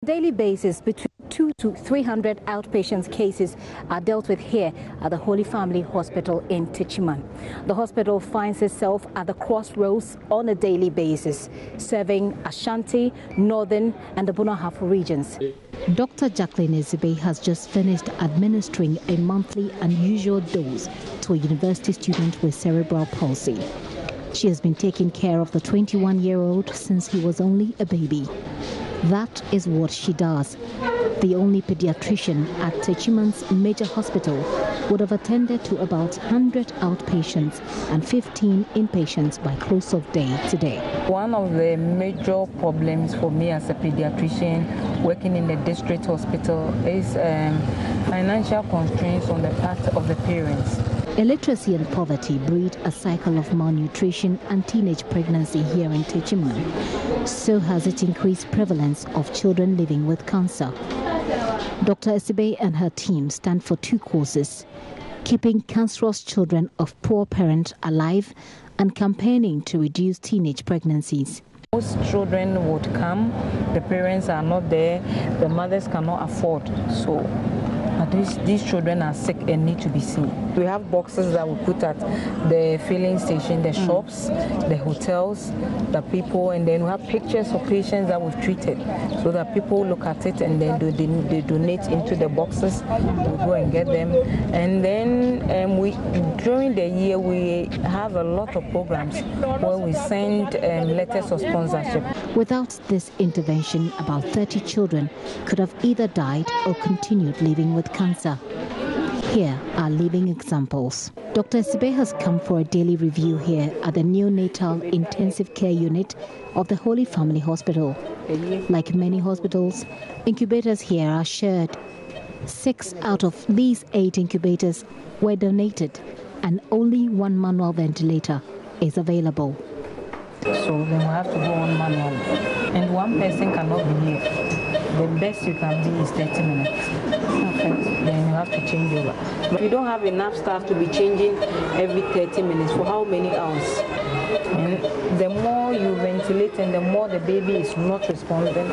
Daily basis, between 200 to 300 outpatient cases are dealt with here at the Holy Family Hospital in Techiman. The hospital finds itself at the crossroads on a daily basis, serving Ashanti, Northern and the Bunahafo regions. Dr. Jacqueline Ezebe has just finished administering a monthly unusual dose to a university student with cerebral palsy. She has been taking care of the 21-year-old since he was only a baby. That is what she does. The only pediatrician at Techiman's major hospital would have attended to about 100 outpatients and 15 inpatients by close of day today. One of the major problems for me as a pediatrician working in the district hospital is financial constraints on the part of the parents. Illiteracy and poverty breed a cycle of malnutrition and teenage pregnancy here in Techiman. So has it increased prevalence of children living with cancer. Dr. Ezebe and her team stand for two causes: keeping cancerous children of poor parents alive and campaigning to reduce teenage pregnancies. Most children would come, the parents are not there, the mothers cannot afford. So these children are sick and need to be seen. We have boxes that we put at the filling station, the shops, the hotels, the people, and then we have pictures of patients that we've treated so that people look at it and then they donate into the boxes. We go and get them. And then during the year we have a lot of programs where we send letters of sponsorship. Without this intervention, about 30 children could have either died or continued living with cancer. Here are living examples. Dr. Ezebe has come for a daily review here at the neonatal intensive care unit of the Holy Family Hospital. Like many hospitals, incubators here are shared. 6 out of these 8 incubators were donated, and only one manual ventilator is available. So then we have to go on manual, and one person cannot be here. The best you can be is 30 minutes. Okay. Then you have to change over. But you don't have enough staff to be changing every 30 minutes. For how many hours? And the more you ventilate and the more the baby is not responding,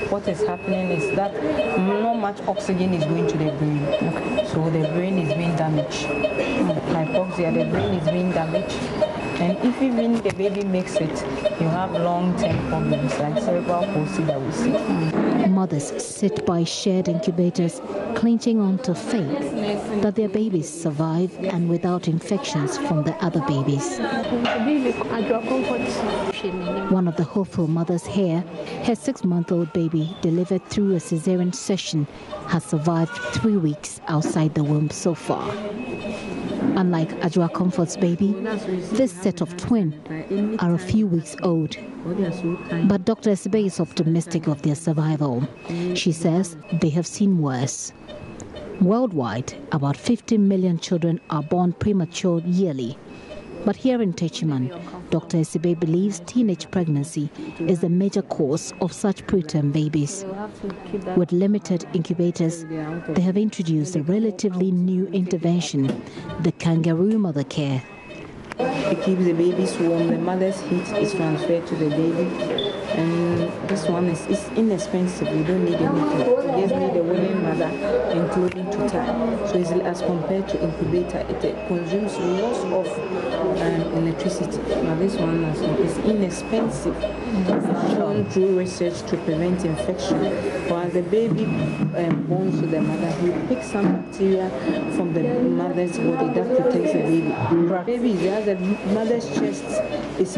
what is happening is that not much oxygen is going to the brain. Okay. So the brain is being damaged. Hypoxia, the brain is being damaged. And if even the baby makes it, you have long-term problems like cerebral palsy that we see. Mothers sit by shared incubators, clinging on to faith that their babies survive and without infections from the other babies. One of the hopeful mothers here, her 6-month-old baby, delivered through a cesarean section, has survived 3 weeks outside the womb so far. Unlike Ajwa Comfort's baby, this set of twins are a few weeks old. But Dr. Ezebe is optimistic of their survival. She says they have seen worse. Worldwide, about 50 million children are born premature yearly. But here in Techiman, Dr. Ezebe believes teenage pregnancy is the major cause of such preterm babies. With limited incubators, they have introduced a relatively new intervention, the kangaroo mother care. It keeps the babies warm, the mother's heat is transferred to the baby. And this one is inexpensive, you don't need anything. You just need a willing mother and clothing to tie. So it's as compared to incubator, it consumes lots of electricity. Now this one is inexpensive. It's shown through research to prevent infection. While the baby born to the mother, we pick some bacteria from the mother's body that protects the baby. The baby is there, the mother's chest is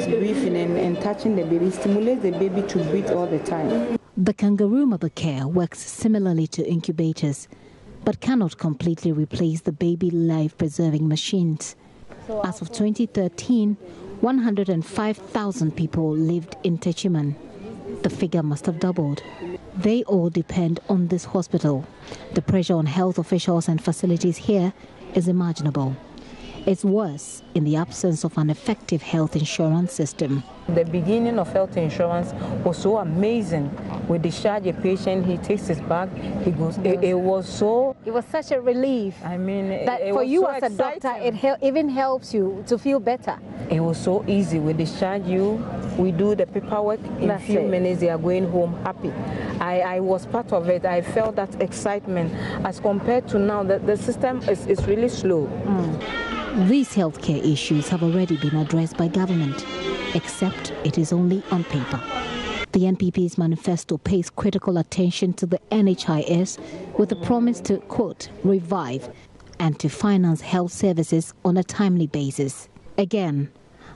breathing and touching the baby, stimulates the baby to breathe all the time. The kangaroo mother care works similarly to incubators, but cannot completely replace the baby life-preserving machines. As of 2013, 105,000 people lived in Techiman. The figure must have doubled. They all depend on this hospital. The pressure on health officials and facilities here is imaginable. It's worse in the absence of an effective health insurance system. The beginning of health insurance was so amazing. We discharge a patient, he takes his bag, he goes. It was such a relief. I mean, that for you as a doctor, it even helps you to feel better. It was so easy. We discharge you, we do the paperwork. In a few minutes, they are going home happy. I was part of it. I felt that excitement as compared to now. The system is really slow. These healthcare issues have already been addressed by government, except it is only on paper. The NPP's manifesto pays critical attention to the NHIS with a promise to, quote, revive and to finance health services on a timely basis. Again,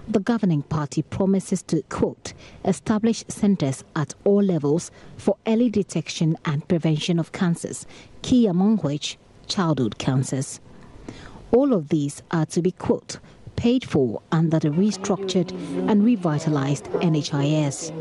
the governing party promises to, quote, establish centers at all levels for early detection and prevention of cancers, key among which childhood cancers. All of these are to be, quote, paid for under the restructured and revitalized NHIS.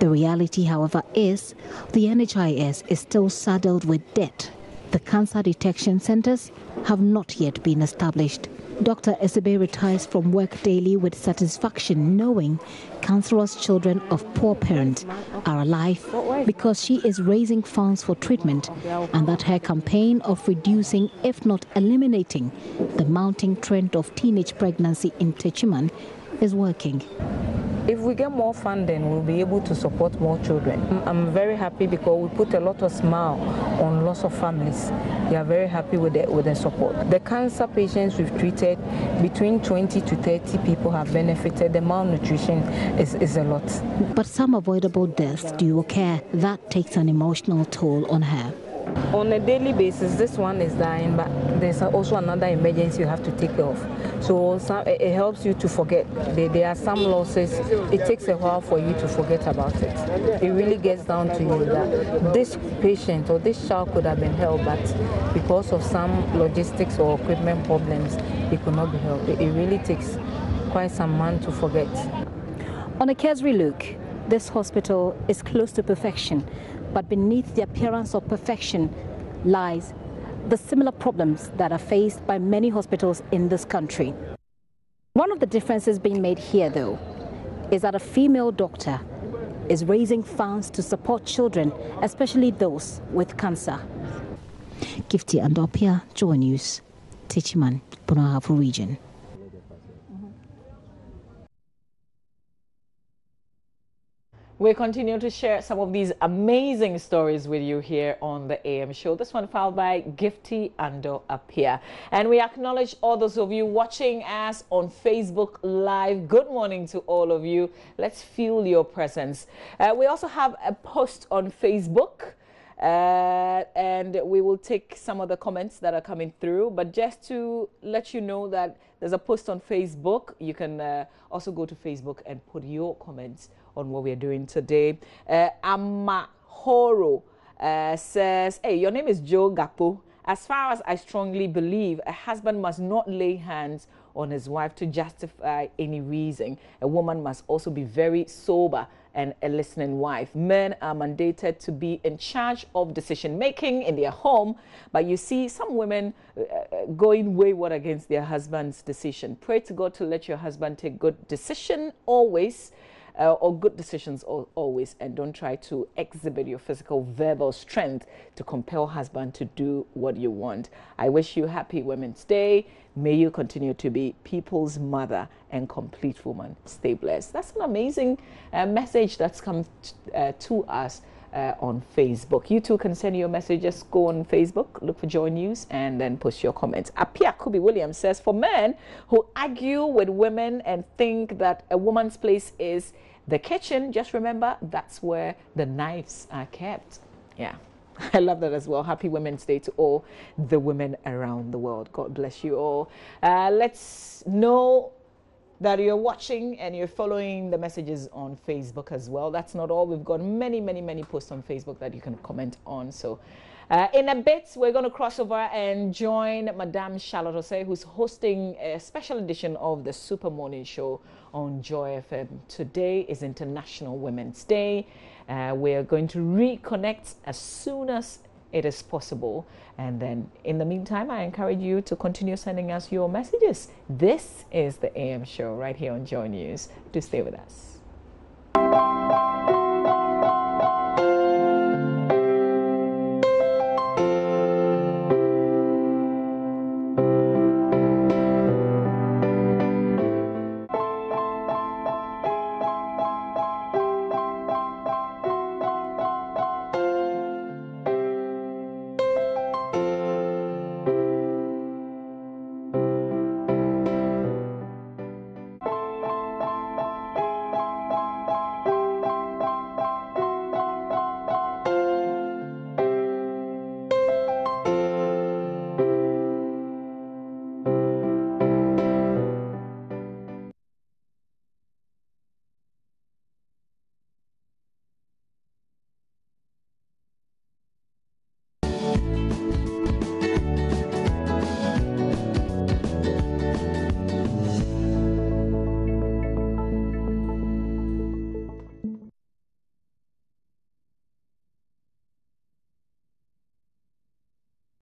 The reality, however, is the NHIS is still saddled with debt. The cancer detection centers have not yet been established. Dr. Esebe retires from work daily with satisfaction, knowing cancerous children of poor parents are alive because she is raising funds for treatment, and that her campaign of reducing, if not eliminating, the mounting trend of teenage pregnancy in Techiman is working. If we get more funding, we'll be able to support more children. I'm very happy because we put a lot of smile on lots of families. They are very happy with the support. The cancer patients we've treated, between 20 to 30 people have benefited. The malnutrition is a lot. But some avoidable deaths due to care, that takes an emotional toll on her. On a daily basis, this one is dying, but there's also another emergency you have to take off. So it helps you to forget. There are some losses. It takes a while for you to forget about it. It really gets down to you that this patient or this child could have been helped, but because of some logistics or equipment problems, it could not be helped. It really takes quite some man to forget. On a cursory look, this hospital is close to perfection, but beneath the appearance of perfection lies the similar problems that are faced by many hospitals in this country. One of the differences being made here, though, is that a female doctor is raising funds to support children, especially those with cancer. Gifty Andopia, JoyNews, Techiman, Punahafu region. We continue to share some of these amazing stories with you here on the AM show. This one filed by Gifty Ando Apia. And we acknowledge all those of you watching us on Facebook Live. Good morning to all of you. Let's feel your presence. We also have a post on Facebook. And we will take some of the comments that are coming through. But just to let you know that there's a post on Facebook. You can also go to Facebook and put your comments on what we're doing today. Amahoro says, hey, your name is Joe Gapo. As far as I strongly believe, a husband must not lay hands on his wife to justify any reason. A woman must also be very sober and a listening wife. Men are mandated to be in charge of decision making in their home, but you see some women going wayward against their husband's decision. Pray to God to let your husband take good decision always, or good decisions always, and don't try to exhibit your physical verbal strength to compel husband to do what you want. I wish you happy Women's Day. May you continue to be people's mother and complete woman. Stay blessed. That's an amazing message that's come to us on Facebook. You too can send your messages. Go on Facebook, look for JoyNews, and then post your comments. Apia Kubi Williams says, for men who argue with women and think that a woman's place is the kitchen, just remember that's where the knives are kept. Yeah. I love that as well. Happy Women's Day to all the women around the world. God bless you all. Let's know that you're watching and you're following the messages on Facebook as well. That's not all. We've got many, many, many posts on Facebook that you can comment on. So in a bit, we're going to cross over and join Madame Charlotte Osei, who's hosting a special edition of the Super Morning Show on Joy FM. Today is International Women's Day. We're going to reconnect as soon as it is possible. And then in the meantime, I encourage you to continue sending us your messages. This is the AM show right here on Joy News. Do stay with us.